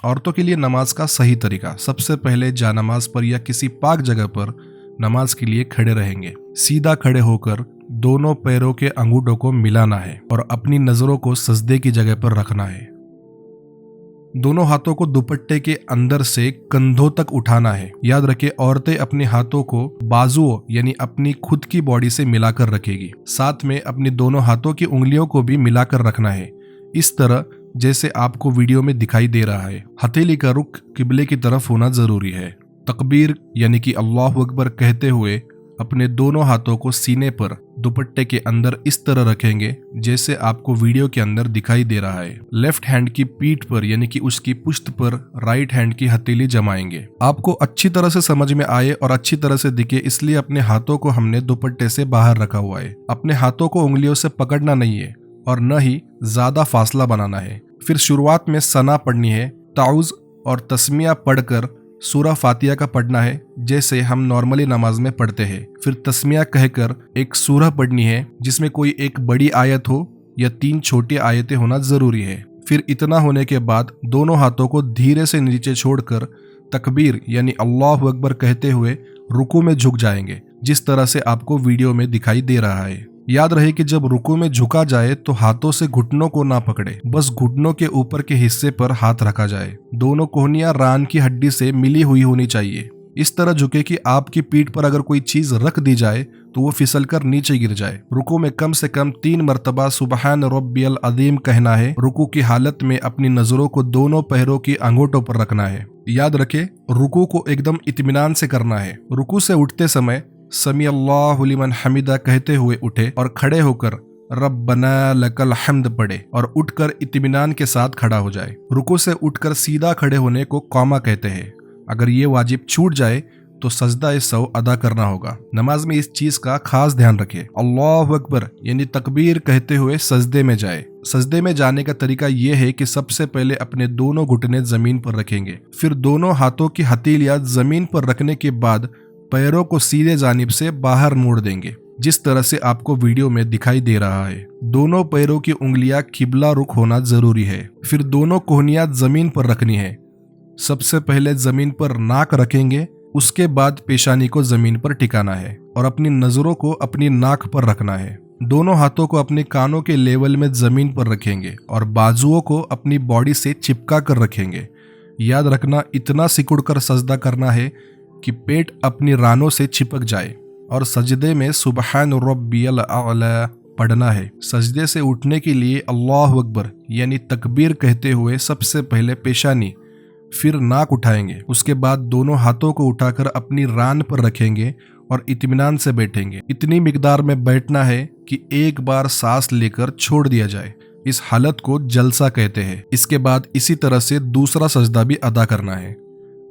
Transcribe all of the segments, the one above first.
औरतों के लिए नमाज का सही तरीका। सबसे पहले जानमाज पर या किसी पाक जगह पर नमाज के लिए खड़े रहेंगे। सीधा खड़े होकर दोनों पैरों के अंगूठों को मिलाना है और अपनी नजरों को सजदे की जगह पर रखना है। दोनों हाथों को दुपट्टे के अंदर से कंधों तक उठाना है। याद रखें, औरतें अपने हाथों को बाजुओं यानी अपनी खुद की बॉडी से मिलाकर रखेगी। साथ में अपनी दोनों हाथों की उंगलियों को भी मिलाकर रखना है, इस तरह जैसे आपको वीडियो में दिखाई दे रहा है। हथेली का रुख किबले की तरफ होना जरूरी है। तकबीर यानी कि अल्लाहु अकबर कहते हुए अपने दोनों हाथों को सीने पर दुपट्टे के अंदर इस तरह रखेंगे जैसे आपको वीडियो के अंदर दिखाई दे रहा है। लेफ्ट हैंड की पीठ पर यानी कि उसकी पुश्त पर राइट हैंड की हथेली जमाएंगे। आपको अच्छी तरह से समझ में आए और अच्छी तरह से दिखे इसलिए अपने हाथों को हमने दुपट्टे से बाहर रखा हुआ है। अपने हाथों को उंगलियों से पकड़ना नहीं है और न ही ज्यादा फासला बनाना है। फिर शुरुआत में सना पढ़नी है। ताउज और तस्मिया पढ़कर सूरा फातिहा का पढ़ना है जैसे हम नॉर्मली नमाज में पढ़ते हैं। फिर तस्मिया कहकर एक सूरह पढ़नी है जिसमें कोई एक बड़ी आयत हो या 3 छोटी आयतें होना जरूरी है। फिर इतना होने के बाद दोनों हाथों को धीरे से नीचे छोड़कर तकबीर यानी अल्लाहु अकबर कहते हुए रुकू में झुक जाएंगे, जिस तरह से आपको वीडियो में दिखाई दे रहा है। याद रहे कि जब रुकू में झुका जाए तो हाथों से घुटनों को ना पकड़े, बस घुटनों के ऊपर के हिस्से पर हाथ रखा जाए। दोनों कोहनियां रान की हड्डी से मिली हुई होनी चाहिए। इस तरह झुके कि आपकी पीठ पर अगर कोई चीज रख दी जाए तो वो फिसलकर नीचे गिर जाए। रुकू में कम से कम 3 मरतबा सुबहान रब्बियल अज़ीम कहना है। रुकू की हालत में अपनी नजरों को दोनों पैरों की अंगूठों पर रखना है। याद रखे, रुकू को एकदम इत्मीनान से करना है। रुकू से उठते समय समी अल्लाहु लिमन हमिदा कहते हुए उठे और खड़े होकर रब्बना लकल हम्द पढ़े और उठकर इत्मीनान के साथ खड़ा हो जाए। रुकू से उठकर सीधा खड़े होने को कौमा कहते हैं। अगर ये वाजिब छूट जाए तो सजदा सौ अदा करना होगा। नमाज में इस चीज का खास ध्यान रखें। अल्लाहु अकबर यानी तकबीर कहते हुए सजदे में जाए। सजदे में जाने का तरीका यह है कि सबसे पहले अपने दोनों घुटने जमीन पर रखेंगे। फिर दोनों हाथों की हथेलियां जमीन पर रखने के बाद पैरों को सीधे जानिब से बाहर मोड़ देंगे, जिस तरह से आपको वीडियो में दिखाई दे रहा है। दोनों पैरों की उंगलियां किबला रुख होना जरूरी है। फिर दोनों कोहनियां जमीन पर रखनी है। सबसे पहले जमीन पर नाक रखेंगे, उसके बाद पेशानी को जमीन पर टिकाना है और अपनी नजरों को अपनी नाक पर रखना है। दोनों हाथों को अपने कानों के लेवल में जमीन पर रखेंगे और बाजुओं को अपनी बॉडी से चिपका कर रखेंगे। याद रखना, इतना सिकुड़कर सजदा करना है कि पेट अपनी रानों से चिपक जाए और सजदे में सुबहान रब्बियल आला पढ़ना है। सजदे से उठने के लिए अल्लाहु अकबर यानी तकबीर कहते हुए सबसे पहले पेशानी फिर नाक उठाएंगे। उसके बाद दोनों हाथों को उठाकर अपनी रान पर रखेंगे और इत्मीनान से बैठेंगे। इतनी मिकदार में बैठना है कि एक बार सांस लेकर छोड़ दिया जाए। इस हालत को जलसा कहते हैं। इसके बाद इसी तरह से दूसरा सजदा भी अदा करना है।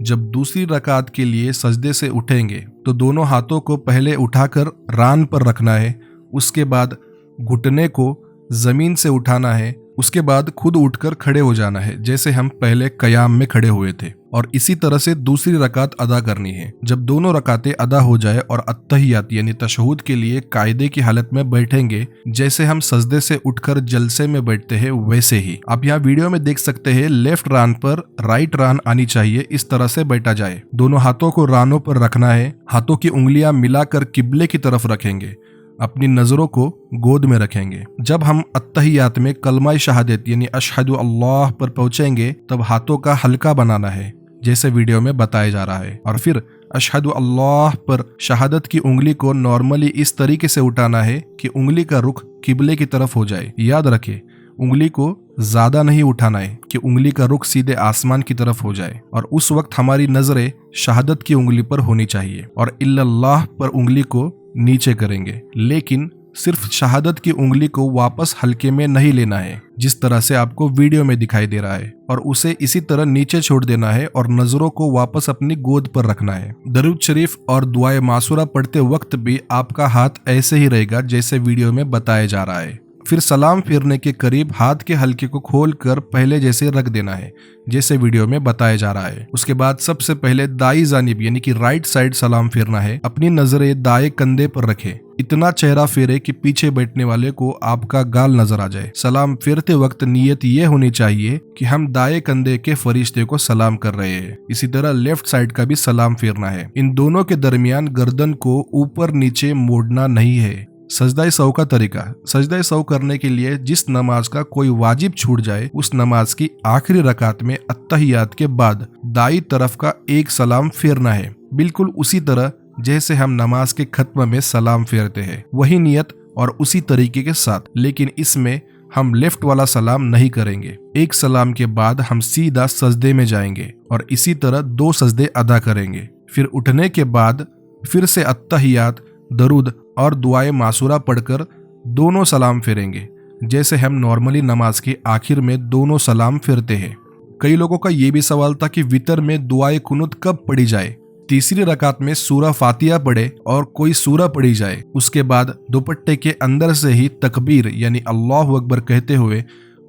जब दूसरी रकात के लिए सजदे से उठेंगे तो दोनों हाथों को पहले उठाकर रान पर रखना है, उसके बाद घुटने को जमीन से उठाना है, उसके बाद खुद उठकर खड़े हो जाना है जैसे हम पहले कयाम में खड़े हुए थे, और इसी तरह से दूसरी रकात अदा करनी है। जब दोनों रकातें अदा हो जाए और अत्तहियात यानी तशहुद के लिए कायदे की हालत में बैठेंगे जैसे हम सजदे से उठकर जलसे में बैठते हैं वैसे ही। आप यहाँ वीडियो में देख सकते हैं, लेफ्ट रान पर राइट रान आनी चाहिए, इस तरह से बैठा जाए। दोनों हाथों को रानों पर रखना है। हाथों की उंगलियां मिलाकर किबले की तरफ रखेंगे। अपनी नजरों को गोद में रखेंगे। जब हम अत्तहियात में कलमा शहादत यानी अशहदु अल्लाह पर पहुंचेंगे तब हाथों का हल्का बनाना है जैसे वीडियो में बताया जा रहा है, और फिर अशहदु अल्लाह पर शहादत की उंगली को नॉर्मली इस तरीके से उठाना है कि उंगली का रुख किबले की तरफ हो जाए। याद रखें, उंगली को ज्यादा नहीं उठाना है कि उंगली का रुख सीधे आसमान की तरफ हो जाए, और उस वक्त हमारी नजरें शहादत की उंगली पर होनी चाहिए और इल्लल्लाह पर उंगली को नीचे करेंगे। लेकिन सिर्फ शहादत की उंगली को वापस हल्के में नहीं लेना है जिस तरह से आपको वीडियो में दिखाई दे रहा है, और उसे इसी तरह नीचे छोड़ देना है और नजरों को वापस अपनी गोद पर रखना है। दरूद शरीफ और दुआए मासूरा पढ़ते वक्त भी आपका हाथ ऐसे ही रहेगा जैसे वीडियो में बताया जा रहा है। फिर सलाम फेरने के करीब हाथ के हल्के को खोलकर पहले जैसे रख देना है, जैसे वीडियो में बताया जा रहा है। उसके बाद सबसे पहले दाई जानिब यानी कि राइट साइड सलाम फेरना है। अपनी नजरें दाएं कंधे पर रखें, इतना चेहरा फेरे कि पीछे बैठने वाले को आपका गाल नजर आ जाए। सलाम फेरते वक्त नियत ये होनी चाहिए कि हम दाएं कंधे के फरिश्ते को सलाम कर रहे हैं। इसी तरह लेफ्ट साइड का भी सलाम फेरना है। इन दोनों के दरमियान गर्दन को ऊपर नीचे मोड़ना नहीं है। सजदा सौ का तरीका। सजदा सौ करने के लिए जिस नमाज का कोई वाजिब छूट जाए, उस नमाज की आखिरी रकात में अत्तहियात के बाद दाई तरफ का एक सलाम फेरना है, बिल्कुल उसी तरह जैसे हम नमाज के खत्म में सलाम फेरते हैं। वही नियत और उसी तरीके के साथ, लेकिन इसमें हम लेफ्ट वाला सलाम नहीं करेंगे। एक सलाम के बाद हम सीधा सजदे में जाएंगे और इसी तरह 2 सजदे अदा करेंगे। फिर उठने के बाद फिर से अत्तहियात, दरूद और दुआए मासूरा पढ़कर दोनों सलाम फेरेंगे, जैसे हम नॉर्मली नमाज के आखिर में दोनों सलाम फेरते हैं। कई लोगों का ये भी सवाल था कि वितर में दुआए कुनुत कब पढ़ी जाए। तीसरी रकात में सूरा फातिहा पढ़े और कोई सूरा पढ़ी जाए। उसके बाद दुपट्टे के अंदर से ही तकबीर यानी अल्लाहु अकबर कहते हुए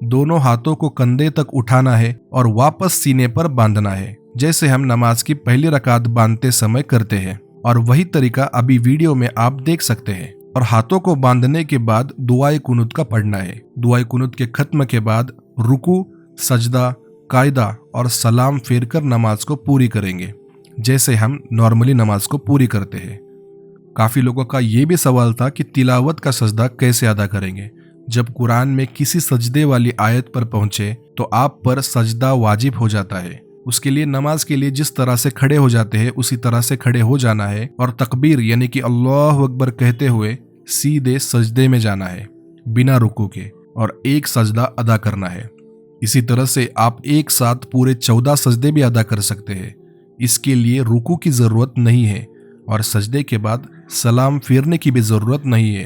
दोनों हाथों को कंधे तक उठाना है और वापस सीने पर बांधना है, जैसे हम नमाज की पहली रकात बांधते समय करते हैं। और वही तरीका अभी वीडियो में आप देख सकते हैं। और हाथों को बांधने के बाद दुआए कुनुत का पढ़ना है। दुआए कुनुत के खत्म के बाद रुकू, सजदा, कायदा और सलाम फेर कर नमाज को पूरी करेंगे, जैसे हम नॉर्मली नमाज को पूरी करते हैं। काफी लोगों का ये भी सवाल था कि तिलावत का सजदा कैसे अदा करेंगे। जब कुरान में किसी सजदे वाली आयत पर पहुंचे तो आप पर सजदा वाजिब हो जाता है। उसके लिए नमाज के लिए जिस तरह से खड़े हो जाते हैं उसी तरह से खड़े हो जाना है और तकबीर यानी कि अल्लाहु अकबर कहते हुए सीधे सजदे में जाना है बिना रुकू के, और एक सजदा अदा करना है। इसी तरह से आप एक साथ पूरे 14 सजदे भी अदा कर सकते हैं। इसके लिए रुकू की जरूरत नहीं है और सजदे के बाद सलाम फेरने की भी जरूरत नहीं है।